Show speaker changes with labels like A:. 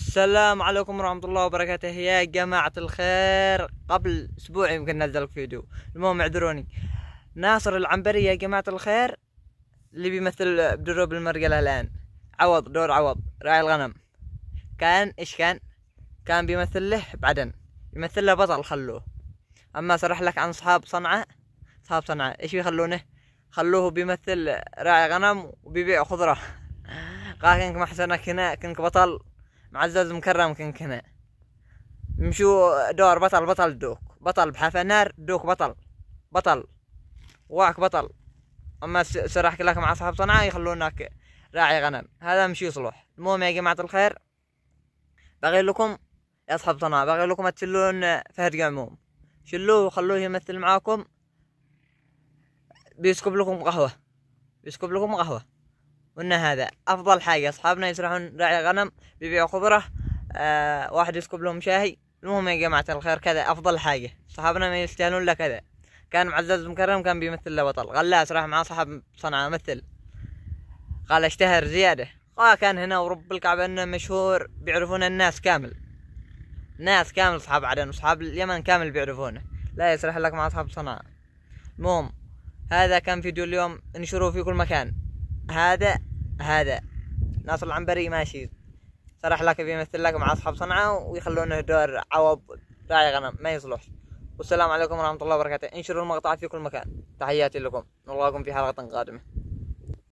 A: السلام عليكم ورحمة الله وبركاته يا جماعة الخير. قبل أسبوع يمكن نزل فيديو، المهم اعذروني. ناصر العنبري يا جماعة الخير اللي بيمثل بدروب المرقلة الآن، عوض دور عوض راعي الغنم. كان بيمثل له بعدن، يمثل له بطل خلوه. أما سرح لك عن أصحاب صنعاء إيش بيخلونه؟ خلوه بيمثل راعي غنم وبيبيع خضرة. قال كنك محسنك هنا، كنك بطل معزز مكرم، كنك هنا مشو دور بطل دوك بطل بحافة نار دوك بطل واك بطل. اما سرحك لك مع اصحاب صنعاء يخلونك راعي غنم، هذا مش يصلح. المهم يا جماعة الخير، باغي لكم يا اصحاب صنعاء، باغي لكم تشلون فهد قعموم، شلوه وخلوه يمثل معاكم. بيسكب لكم قهوة، وإن هذا أفضل حاجة. أصحابنا يسرحون راعي غنم بيبيعوا خضرة، واحد يسكب لهم شاهي. المهم يا جماعة الخير، كذا أفضل حاجة. صحابنا ما يستاهلون له كذا. كان معزز مكرم، كان بيمثل له بطل. غلاس راح مع صاحب صنعاء مثل، قال اشتهر زيادة. كان هنا ورب الكعبة إنه مشهور، بيعرفون الناس كامل، أصحاب عدن وأصحاب اليمن كامل بيعرفونه. لا يسرح لك مع أصحاب صنعاء. المهم هذا كان فيديو اليوم، انشروه في كل مكان. هذا ناصر العنبري ماشي صرح لك بيمثل لك مع اصحاب صنعاء ويخلونه دور عوض راعي غنم، ما يصلح. والسلام عليكم ورحمة الله وبركاته. انشروا المقطع في كل مكان. تحياتي لكم، نلقاكم في حلقة قادمة.